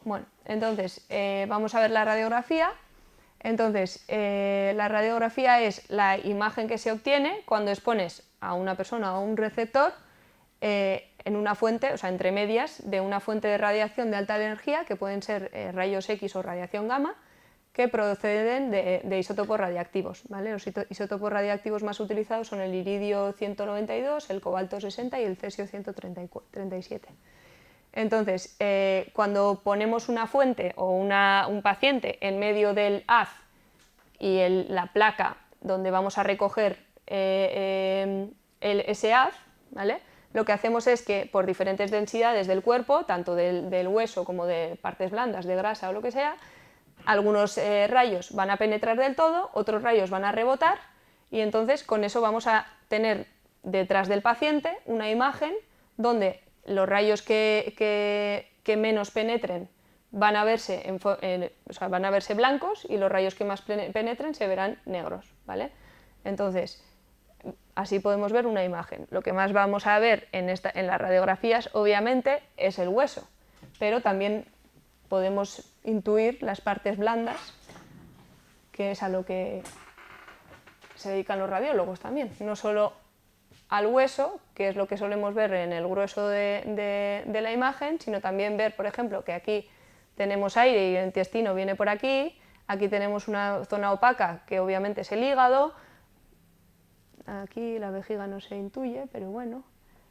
Bueno, entonces vamos a ver la radiografía. Entonces, la radiografía es la imagen que se obtiene cuando expones a una persona o a un receptor en una fuente, o sea, entre medias de una fuente de radiación de alta energía, que pueden ser rayos X o radiación gamma, que proceden de isótopos radiactivos, ¿vale? Los isótopos radiactivos más utilizados son el iridio 192, el cobalto 60 y el cesio 137. Entonces, cuando ponemos una fuente o un paciente en medio del haz y la placa donde vamos a recoger ese haz, ¿vale? Lo que hacemos es que por diferentes densidades del cuerpo, tanto del hueso como de partes blandas, de grasa o lo que sea, algunos rayos van a penetrar del todo, otros rayos van a rebotar y entonces con eso vamos a tener detrás del paciente una imagen donde los rayos que menos penetren van a verse, o sea, van a verse blancos y los rayos que más penetren se verán negros, ¿vale? Entonces, así podemos ver una imagen. Lo que más vamos a ver en las radiografías, obviamente, es el hueso, pero también podemos intuir las partes blandas, que es a lo que se dedican los radiólogos también, no solo al hueso, que es lo que solemos ver en el grueso de la imagen, sino también ver, por ejemplo, que aquí tenemos aire y el intestino viene por aquí tenemos una zona opaca que obviamente es el hígado, aquí la vejiga no se intuye, pero bueno,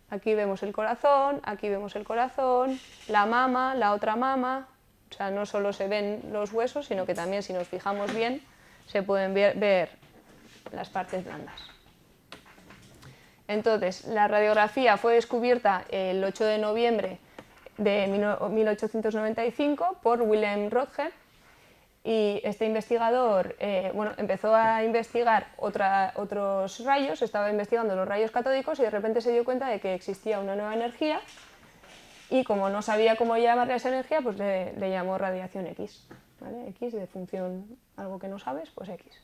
aquí vemos el corazón, la mama, la otra mama, o sea, no solo se ven los huesos, sino que también si nos fijamos bien se pueden ver las partes blandas. Entonces, la radiografía fue descubierta el 8 de noviembre de 1895 por Wilhelm Röntgen y este investigador empezó a investigar otros rayos, estaba investigando los rayos catódicos y de repente se dio cuenta de que existía una nueva energía y como no sabía cómo llamarle a esa energía, pues le llamó radiación X, ¿vale? X de función, algo que no sabes, pues X.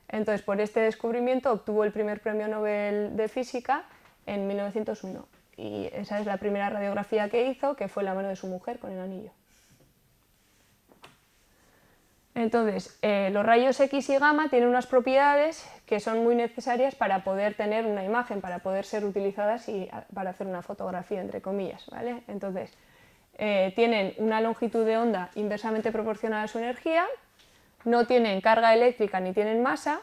Entonces, por este descubrimiento obtuvo el primer premio Nobel de Física en 1901 y esa es la primera radiografía que hizo, que fue la mano de su mujer con el anillo. Entonces, los rayos X y gamma tienen unas propiedades que son muy necesarias para poder tener una imagen, para poder ser utilizadas y para hacer una fotografía, entre comillas, ¿vale? Entonces, tienen una longitud de onda inversamente proporcional a su energía, no tienen carga eléctrica ni tienen masa,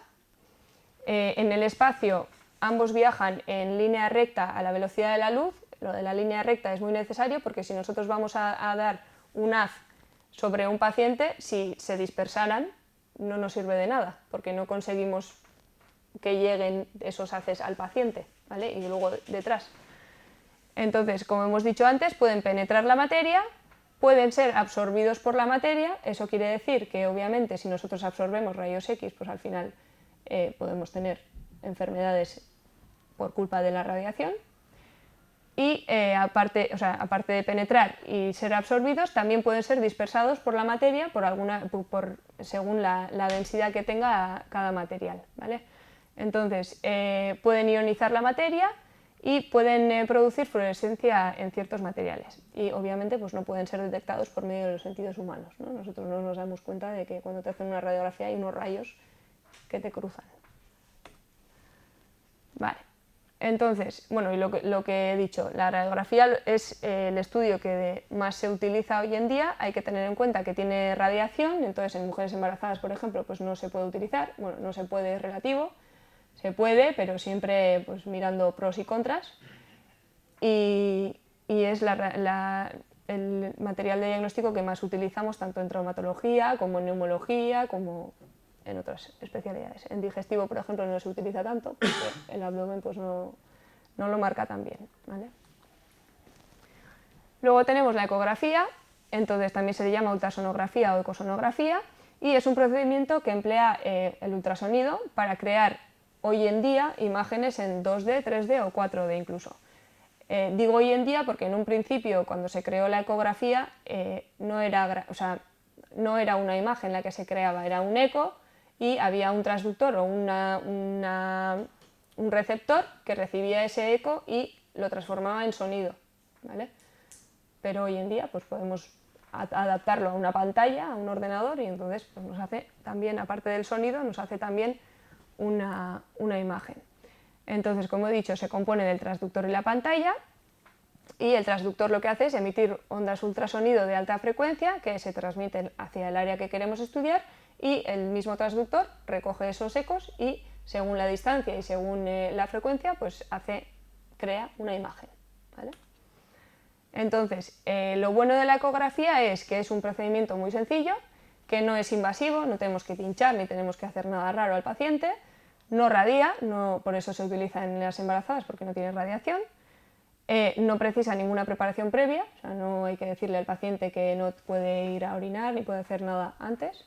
en el espacio ambos viajan en línea recta a la velocidad de la luz. Lo de la línea recta es muy necesario porque si nosotros vamos a dar un haz sobre un paciente, si se dispersaran no nos sirve de nada porque no conseguimos que lleguen esos haces al paciente, ¿vale? Y luego detrás. Entonces, como hemos dicho antes, pueden penetrar la materia, pueden ser absorbidos por la materia, eso quiere decir que obviamente si nosotros absorbemos rayos X, pues al final podemos tener enfermedades por culpa de la radiación. Y aparte de penetrar y ser absorbidos, también pueden ser dispersados por la materia según la densidad que tenga cada material, ¿vale? Entonces, pueden ionizar la materia y pueden producir fluorescencia en ciertos materiales. Y obviamente pues, no pueden ser detectados por medio de los sentidos humanos, ¿no? Nosotros no nos damos cuenta de que cuando te hacen una radiografía hay unos rayos que te cruzan. Vale. Entonces, bueno, y lo que he dicho, la radiografía es el estudio que más se utiliza hoy en día. Hay que tener en cuenta que tiene radiación, entonces en mujeres embarazadas, por ejemplo, pues no se puede utilizar, bueno, no se puede, es relativo, se puede, pero siempre pues, mirando pros y contras. Y es el material de diagnóstico que más utilizamos tanto en traumatología como en neumología, como en otras especialidades. En digestivo, por ejemplo, no se utiliza tanto, porque el abdomen pues, no lo marca tan bien, ¿vale? Luego tenemos la ecografía, entonces también se le llama ultrasonografía o ecosonografía, y es un procedimiento que emplea el ultrasonido para crear hoy en día imágenes en 2D, 3D o 4D incluso. Digo hoy en día porque en un principio, cuando se creó la ecografía, no era una imagen la que se creaba, era un eco y había un transductor o un receptor que recibía ese eco y lo transformaba en sonido, ¿vale? Pero hoy en día pues podemos adaptarlo a una pantalla, a un ordenador, y entonces pues, nos hace también, aparte del sonido, nos hace también una imagen. Entonces, como he dicho, se compone del transductor y la pantalla, y el transductor lo que hace es emitir ondas ultrasonido de alta frecuencia que se transmiten hacia el área que queremos estudiar, y el mismo transductor recoge esos ecos y, según la distancia y según la frecuencia, pues crea una imagen, ¿vale? Entonces, lo bueno de la ecografía es que es un procedimiento muy sencillo, que no es invasivo, no tenemos que pinchar ni tenemos que hacer nada raro al paciente, no radia, por eso se utiliza en las embarazadas, porque no tiene radiación, no precisa ninguna preparación previa, o sea, no hay que decirle al paciente que no puede ir a orinar ni puede hacer nada antes.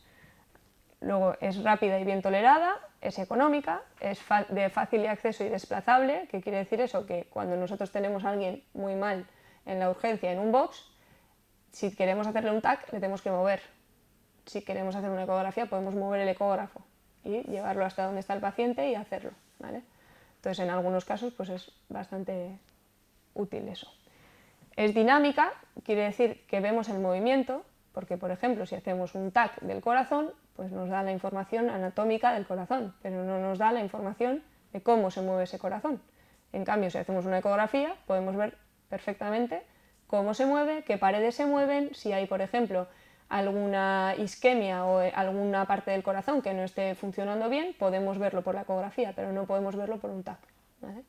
Luego es rápida y bien tolerada, es económica, es de fácil acceso y desplazable. ¿Qué quiere decir eso? Que cuando nosotros tenemos a alguien muy mal en la urgencia en un box, si queremos hacerle un TAC le tenemos que mover. Si queremos hacer una ecografía podemos mover el ecógrafo y llevarlo hasta donde está el paciente y hacerlo, ¿vale? Entonces, en algunos casos pues es bastante útil eso. Es dinámica, quiere decir que vemos el movimiento, porque por ejemplo si hacemos un TAC del corazón, pues nos da la información anatómica del corazón, pero no nos da la información de cómo se mueve ese corazón. En cambio, si hacemos una ecografía podemos ver perfectamente cómo se mueve, qué paredes se mueven, si hay por ejemplo alguna isquemia o alguna parte del corazón que no esté funcionando bien, podemos verlo por la ecografía, pero no podemos verlo por un TAC, ¿vale?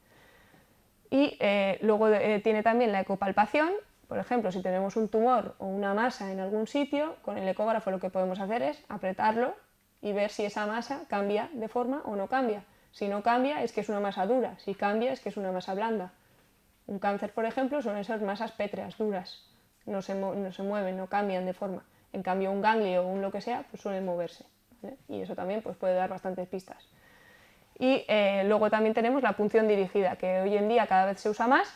Y luego tiene también la ecopalpación. Por ejemplo, si tenemos un tumor o una masa en algún sitio, con el ecógrafo lo que podemos hacer es apretarlo y ver si esa masa cambia de forma o no cambia. Si no cambia es que es una masa dura, si cambia es que es una masa blanda. Un cáncer, por ejemplo, son esas masas pétreas, duras, no se mueven, no cambian de forma. En cambio, un ganglio o un lo que sea, pues suelen moverse, ¿vale? Y eso también pues, puede dar bastantes pistas. Y luego también tenemos la punción dirigida, que hoy en día cada vez se usa más,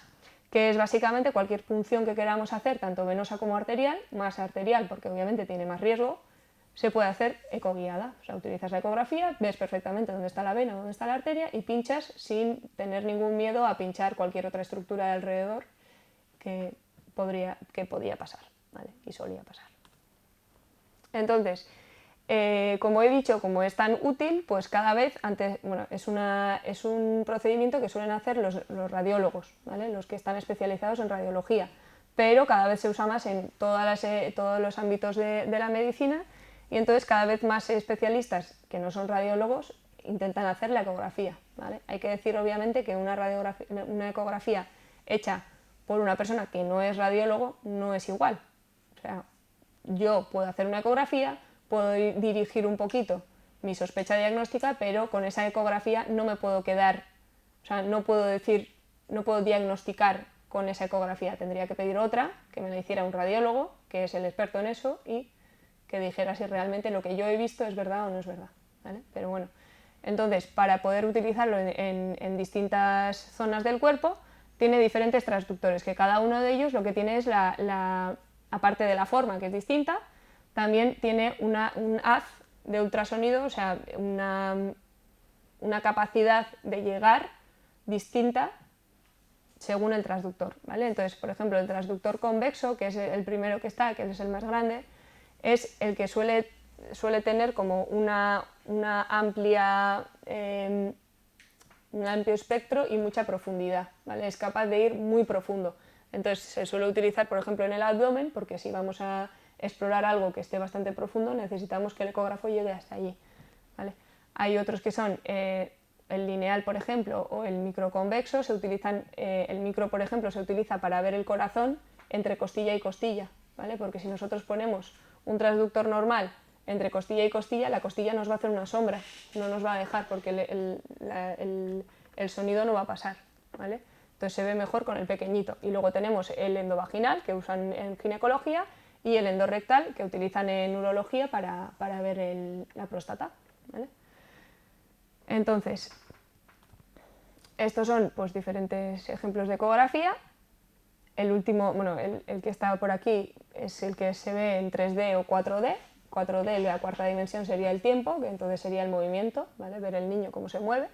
que es básicamente cualquier punción que queramos hacer, tanto venosa como arterial, más arterial porque obviamente tiene más riesgo, se puede hacer ecoguiada. O sea, utilizas la ecografía, ves perfectamente dónde está la vena, dónde está la arteria y pinchas sin tener ningún miedo a pinchar cualquier otra estructura de alrededor que podía pasar, ¿vale? Y solía pasar. Entonces, como he dicho, como es tan útil, pues cada vez es un procedimiento que suelen hacer los radiólogos, ¿vale? Los que están especializados en radiología, pero cada vez se usa más en todos los ámbitos de la medicina, y entonces cada vez más especialistas que no son radiólogos intentan hacer la ecografía, ¿vale? Hay que decir obviamente que una ecografía hecha por una persona que no es radiólogo no es igual. O sea, yo puedo hacer una ecografía, puedo dirigir un poquito mi sospecha diagnóstica, pero con esa ecografía no me puedo quedar, o sea, no puedo diagnosticar con esa ecografía, tendría que pedir otra, que me la hiciera un radiólogo, que es el experto en eso, y que dijera si realmente lo que yo he visto es verdad o no es verdad, ¿vale? Pero bueno, entonces, para poder utilizarlo en distintas zonas del cuerpo, tiene diferentes transductores, que cada uno de ellos lo que tiene es aparte de la forma, que es distinta, también tiene un haz de ultrasonido, o sea, una capacidad de llegar distinta según el transductor, ¿vale? Entonces, por ejemplo, el transductor convexo, que es el primero que está, que es el más grande, es el que suele tener como un amplio espectro y mucha profundidad, ¿vale? Es capaz de ir muy profundo. Entonces se suele utilizar, por ejemplo, en el abdomen, porque si vamos a explorar algo que esté bastante profundo, necesitamos que el ecógrafo llegue hasta allí, ¿vale? Hay otros que son el lineal, por ejemplo, o el microconvexo. El micro, por ejemplo, se utiliza para ver el corazón entre costilla y costilla, ¿vale? Porque si nosotros ponemos un transductor normal entre costilla y costilla, la costilla nos va a hacer una sombra, no nos va a dejar porque el sonido no va a pasar, ¿vale? Entonces se ve mejor con el pequeñito. Y luego tenemos el endovaginal, que usan en ginecología, y el endorrectal, que utilizan en urología para ver la próstata, ¿vale? Entonces, estos son pues, diferentes ejemplos de ecografía. El último, bueno, el que está por aquí es el que se ve en 3D o 4D. 4D, la cuarta dimensión, sería el tiempo, que entonces sería el movimiento, ¿vale? Ver el niño cómo se mueve.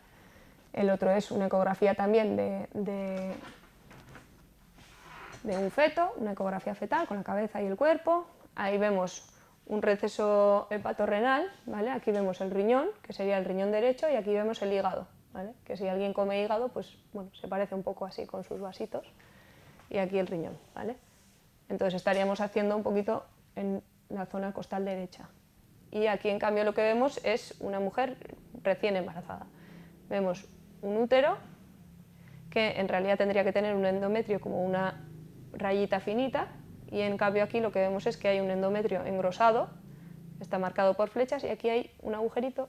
El otro es una ecografía también de un feto, una ecografía fetal con la cabeza y el cuerpo. ahí vemos un receso hepatorrenal, ¿vale? Aquí vemos el riñón, que sería el riñón derecho, y aquí vemos el hígado, ¿vale? Que si alguien come hígado, pues bueno, se parece un poco así con sus vasitos, y aquí el riñón, ¿vale? Entonces estaríamos haciendo un poquito en la zona costal derecha. Y aquí en cambio lo que vemos es una mujer recién embarazada. Vemos un útero, que en realidad tendría que tener un endometrio como una rayita finita, y en cambio aquí lo que vemos es que hay un endometrio engrosado, está marcado por flechas, y aquí hay un agujerito,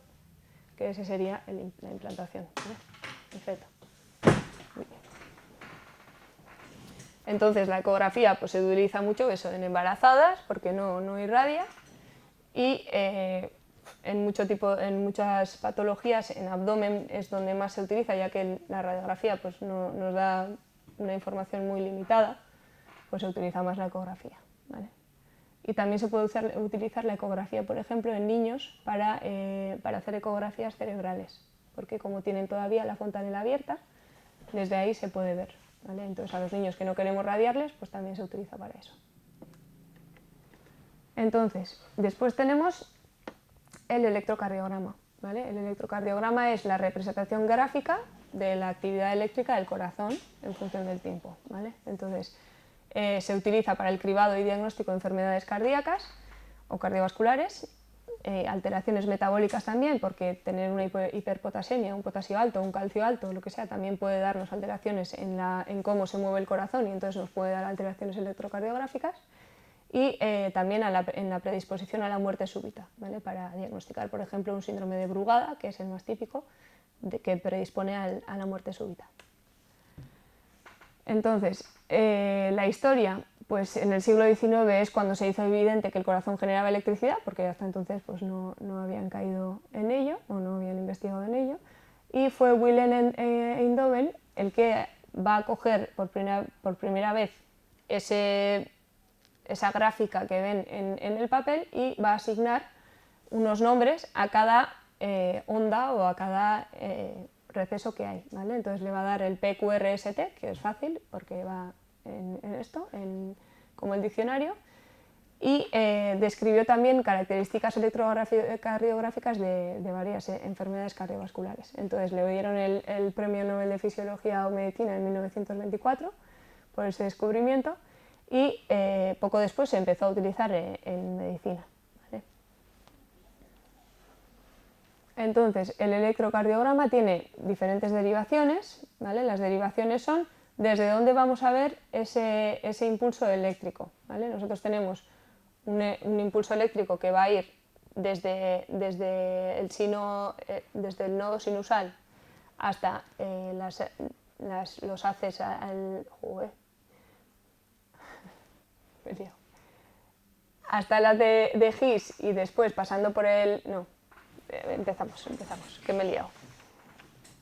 que ese sería la implantación, ¿vale? El feto. Entonces la ecografía pues, se utiliza mucho eso en embarazadas, porque no irradia, y en muchas patologías en abdomen es donde más se utiliza, ya que la radiografía pues, nos da una información muy limitada, pues se utiliza más la ecografía, ¿vale? Y también se puede utilizar la ecografía, por ejemplo, en niños para hacer ecografías cerebrales, porque como tienen todavía la fontanela abierta, desde ahí se puede ver, ¿vale? Entonces a los niños que no queremos radiarles, pues también se utiliza para eso. Entonces, después tenemos el electrocardiograma, ¿vale? El electrocardiograma es la representación gráfica de la actividad eléctrica del corazón en función del tiempo, ¿vale? Entonces, se utiliza para el cribado y diagnóstico de enfermedades cardíacas o cardiovasculares, alteraciones metabólicas también, porque tener una hiperpotasemia, un potasio alto, un calcio alto, lo que sea, también puede darnos alteraciones en cómo se mueve el corazón, y entonces nos puede dar alteraciones electrocardiográficas, y también en la predisposición a la muerte súbita, ¿vale? Para diagnosticar, por ejemplo, un síndrome de Brugada, que es el más típico, que predispone a la muerte súbita. Entonces, la historia, pues en el siglo XIX es cuando se hizo evidente que el corazón generaba electricidad, porque hasta entonces pues, no habían caído en ello o no habían investigado en ello, y fue Wilhelm Einthoven el que va a coger por primera vez esa gráfica que ven en el papel y va a asignar unos nombres a cada onda o a cada receso que hay, ¿vale? Entonces le va a dar el PQRST, que es fácil porque va en esto, como el diccionario, y describió también características electrocardiográficas de varias enfermedades cardiovasculares. Entonces le dieron el Premio Nobel de Fisiología o Medicina en 1924 por ese descubrimiento, y poco después se empezó a utilizar en medicina. Entonces, el electrocardiograma tiene diferentes derivaciones, ¿vale? Las derivaciones son desde dónde vamos a ver ese impulso eléctrico, ¿vale? Nosotros tenemos un impulso eléctrico que va a ir desde el nodo sinusal hasta los haces hasta las de His, y después pasando por el... No, empezamos, que me he liado.